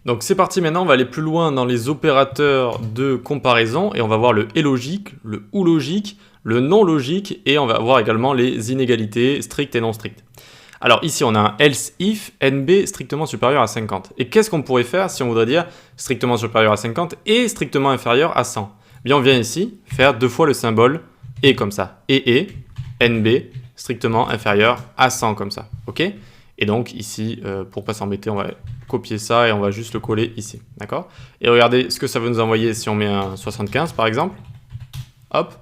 Donc c'est parti, maintenant on va aller plus loin dans les opérateurs de comparaison et on va voir le et logique, le ou logique, le non logique et on va voir également les inégalités strictes et non strictes. Alors ici on a un else if nb strictement supérieur à 50. Et qu'est-ce qu'on pourrait faire si on voudrait dire strictement supérieur à 50 et strictement inférieur à 100? Bien on vient ici faire deux fois le symbole et comme ça. Et nb strictement inférieur à 100 comme ça. Ok? Et donc ici, pour pas s'embêter, on va copier ça et on va juste le coller ici. D'accord? Et regardez ce que ça va nous envoyer si on met un 75 par exemple. Hop.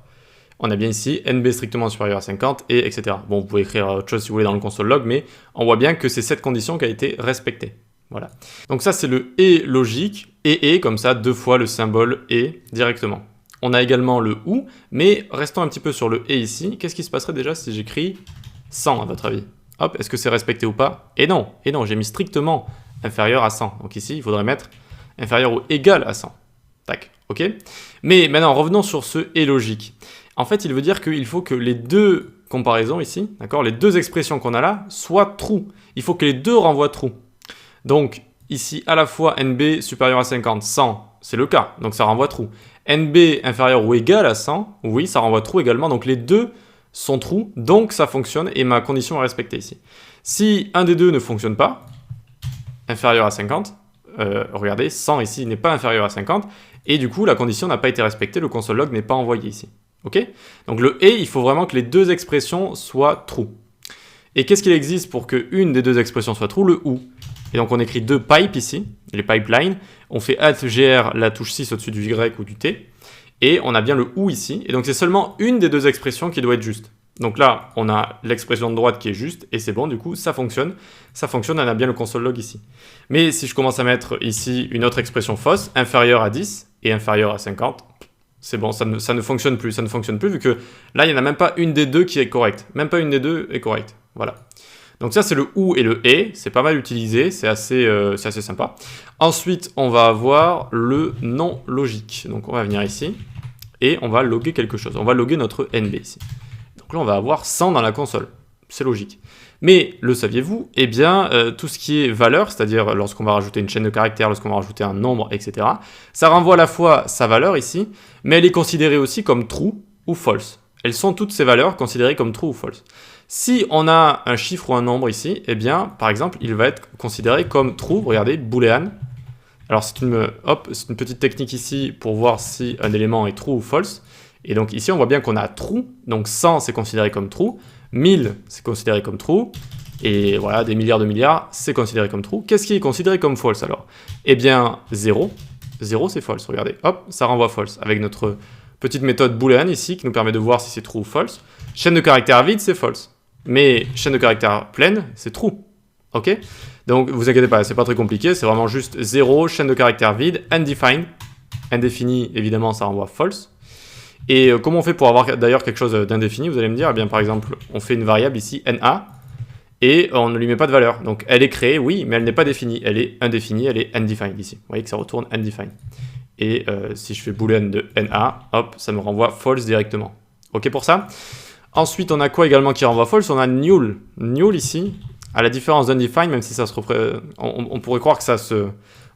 On a bien ici nb strictement supérieur à 50 et etc. Bon, vous pouvez écrire autre chose si vous voulez dans le console log, mais on voit bien que c'est cette condition qui a été respectée. Voilà. Donc ça, c'est le et logique. Et comme ça, deux fois le symbole et directement. On a également le ou, mais restons un petit peu sur le et ici. Qu'est-ce qui se passerait déjà si j'écris 100 à votre avis? Hop, est-ce que c'est respecté ou pas? Et non, j'ai mis strictement inférieur à 100. Donc ici, il faudrait mettre inférieur ou égal à 100. Tac, ok? Mais maintenant, revenons sur ce et logique. En fait, il veut dire qu'il faut que les deux comparaisons ici, d'accord, les deux expressions qu'on a là, soient true. Il faut que les deux renvoient true. Donc ici, à la fois nb supérieur à 50, 100, c'est le cas, donc ça renvoie true. nb inférieur ou égal à 100, oui, ça renvoie true également, donc les deux sont true, donc ça fonctionne et ma condition est respectée ici. Si un des deux ne fonctionne pas, inférieur à 50, regardez, 100 ici n'est pas inférieur à 50, et du coup la condition n'a pas été respectée, le console log n'est pas envoyé ici. Ok? Donc le et, il faut vraiment que les deux expressions soient true. Et qu'est-ce qu'il existe pour qu'une des deux expressions soit true? Le ou. Et donc on écrit deux pipes ici, les pipelines, on fait @gr la touche 6 au-dessus du y ou du t, et on a bien le ou ici, et donc c'est seulement une des deux expressions qui doit être juste. Donc là, on a l'expression de droite qui est juste, et c'est bon, du coup, ça fonctionne, on a bien le console log ici. Mais si je commence à mettre ici une autre expression fausse, inférieure à 10 et inférieure à 50, c'est bon, ça ne fonctionne plus, vu que là, il n'y en a même pas une des deux qui est correcte. Même pas une des deux est correcte, voilà. Donc ça, c'est le ou et le et, c'est pas mal utilisé, c'est assez sympa. Ensuite, on va avoir le non logique. Donc on va venir ici, et on va loguer quelque chose. On va loguer notre nb ici. Donc là, on va avoir 100 dans la console, c'est logique. Mais, le saviez-vous? Eh bien, tout ce qui est valeur, c'est-à-dire lorsqu'on va rajouter une chaîne de caractères, lorsqu'on va rajouter un nombre, etc., ça renvoie à la fois sa valeur ici, mais elle est considérée aussi comme true ou false. Elles sont toutes ces valeurs considérées comme true ou false. Si on a un chiffre ou un nombre ici, eh bien, par exemple, il va être considéré comme true, regardez, boolean. Alors, c'est une petite technique ici pour voir si un élément est true ou false. Et donc ici, on voit bien qu'on a true, donc 100 c'est considéré comme true, 1000 c'est considéré comme true, et voilà, des milliards de milliards, c'est considéré comme true. Qu'est-ce qui est considéré comme false alors? Eh bien, 0 c'est false, regardez, hop, ça renvoie false, avec notre petite méthode boolean ici, qui nous permet de voir si c'est true ou false. Chaîne de caractères vide, c'est false, mais chaîne de caractères pleine, c'est true, ok? Donc, vous inquiétez pas, c'est pas très compliqué, c'est vraiment juste 0, chaîne de caractères vide, undefined, indéfini, évidemment, ça renvoie false. Et comment on fait pour avoir d'ailleurs quelque chose d'indéfini? Vous allez me dire, eh bien par exemple, on fait une variable ici, na, et on ne lui met pas de valeur. Donc elle est créée, oui, mais elle n'est pas définie. Elle est indéfinie, elle est undefined ici. Vous voyez que ça retourne undefined. Et si je fais boolean de na, hop, ça me renvoie false directement. Ok pour ça? Ensuite, on a quoi également qui renvoie false? On a null. Null ici, à la différence d'undefined, même si ça se on pourrait croire que ça se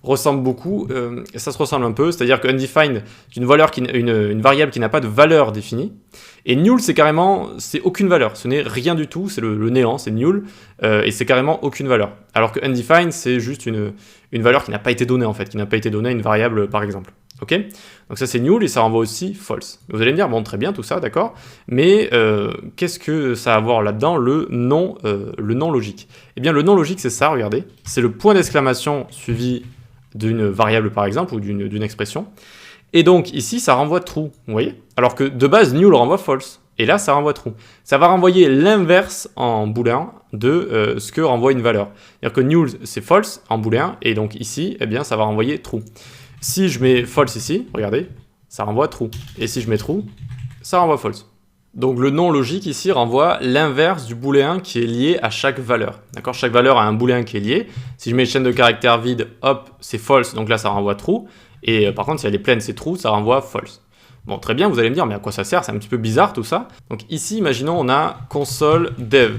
ressemble beaucoup, ça se ressemble un peu, c'est-à-dire que undefined, c'est une variable qui n'a pas de valeur définie, et null, c'est aucune valeur, ce n'est rien du tout, c'est le néant, c'est null, et c'est carrément aucune valeur. Alors que undefined, c'est juste une valeur qui n'a pas été donnée en fait, qui n'a pas été donnée à une variable par exemple. Ok? Donc ça c'est null et ça renvoie aussi false. Vous allez me dire, bon très bien tout ça, d'accord, mais qu'est-ce que ça a à voir là-dedans, le non logique? Eh bien le non logique c'est ça, regardez, c'est le point d'exclamation suivi d'une variable par exemple, ou d'une expression. Et donc ici, ça renvoie true, vous voyez? Alors que de base, null renvoie false. Et là, ça renvoie true. Ça va renvoyer l'inverse en booléen de ce que renvoie une valeur. C'est-à-dire que null, c'est false en booléen, et donc ici, eh bien, ça va renvoyer true. Si je mets false ici, regardez, ça renvoie true. Et si je mets true, ça renvoie false. Donc le non logique ici renvoie l'inverse du booléen qui est lié à chaque valeur. D'accord? Chaque valeur a un booléen qui est lié. Si je mets chaîne de caractères vide, hop, c'est false, donc là ça renvoie true. Et par contre, si elle est pleine, c'est true, ça renvoie false. Bon, très bien, vous allez me dire, mais à quoi ça sert? C'est un petit peu bizarre tout ça. Donc ici, imaginons, on a console dev.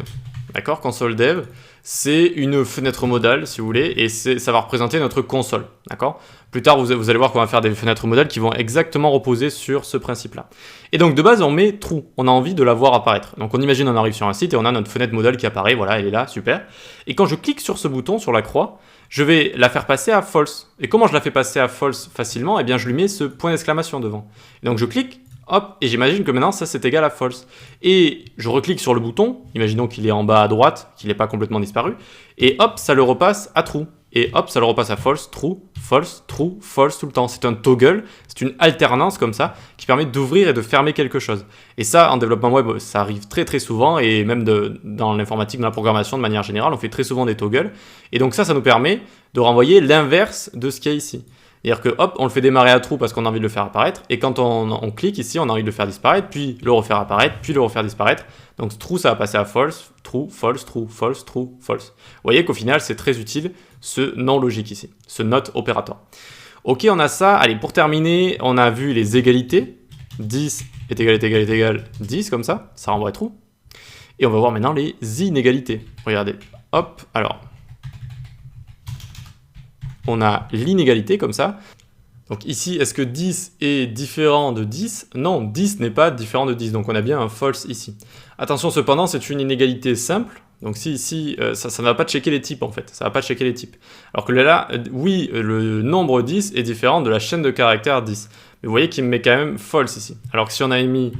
D'accord? Console dev. c'est une fenêtre modale, si vous voulez, et ça va représenter notre console, d'accord? Plus tard, vous allez voir qu'on va faire des fenêtres modales qui vont exactement reposer sur ce principe-là. Et donc, de base, on met true. On a envie de la voir apparaître. Donc, on imagine, on arrive sur un site et on a notre fenêtre modale qui apparaît. Voilà, elle est là, super. Et quand je clique sur ce bouton, sur la croix, je vais la faire passer à false. Et comment je la fais passer à false facilement? Eh bien, je lui mets ce point d'exclamation devant. Et donc, je clique. Hop, et j'imagine que maintenant ça c'est égal à false. Et je reclique sur le bouton, imaginons qu'il est en bas à droite, qu'il n'est pas complètement disparu, et hop, ça le repasse à true. Et hop, ça le repasse à false, true, false tout le temps. C'est un toggle, c'est une alternance comme ça, qui permet d'ouvrir et de fermer quelque chose. Et ça, en développement web, ça arrive très très souvent, et même dans l'informatique, dans la programmation de manière générale, on fait très souvent des toggles. Et donc ça nous permet de renvoyer l'inverse de ce qu'il y a ici. C'est-à-dire que hop, on le fait démarrer à true parce qu'on a envie de le faire apparaître, et quand on clique ici, on a envie de le faire disparaître, puis le refaire apparaître, puis le refaire disparaître. Donc true, ça va passer à false, true, false, true, false, true, false. Vous voyez qu'au final, c'est très utile ce non logique ici, ce not opérateur. Ok, on a ça. Allez, pour terminer, on a vu les égalités. 10 est égal 10, comme ça renvoie à true. Et on va voir maintenant les inégalités. Regardez, hop, alors... on a l'inégalité comme ça. Donc ici, est-ce que 10 est différent de 10? Non, 10 n'est pas différent de 10, donc on a bien un false ici. Attention cependant, c'est une inégalité simple, donc si ici, ça ne va pas checker les types en fait, ça ne va pas checker les types. Alors que là, oui, le nombre 10 est différent de la chaîne de caractères 10. Mais vous voyez qu'il me met quand même false ici. Alors que si on avait mis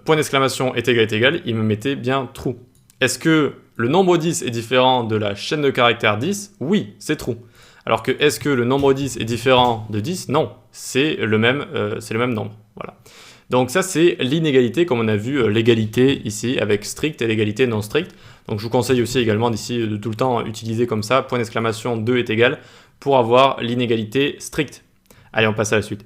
point d'exclamation est égal, il me mettait bien true. Est-ce que le nombre 10 est différent de la chaîne de caractères 10? Oui, c'est true. Alors que est-ce que le nombre 10 est différent de 10? Non, c'est le même nombre. Voilà. Donc ça, c'est l'inégalité, comme on a vu l'égalité ici avec strict et l'égalité non stricte. Donc je vous conseille aussi également d'ici de tout le temps utiliser comme ça, point d'exclamation 2 est égal, pour avoir l'inégalité stricte. Allez, on passe à la suite.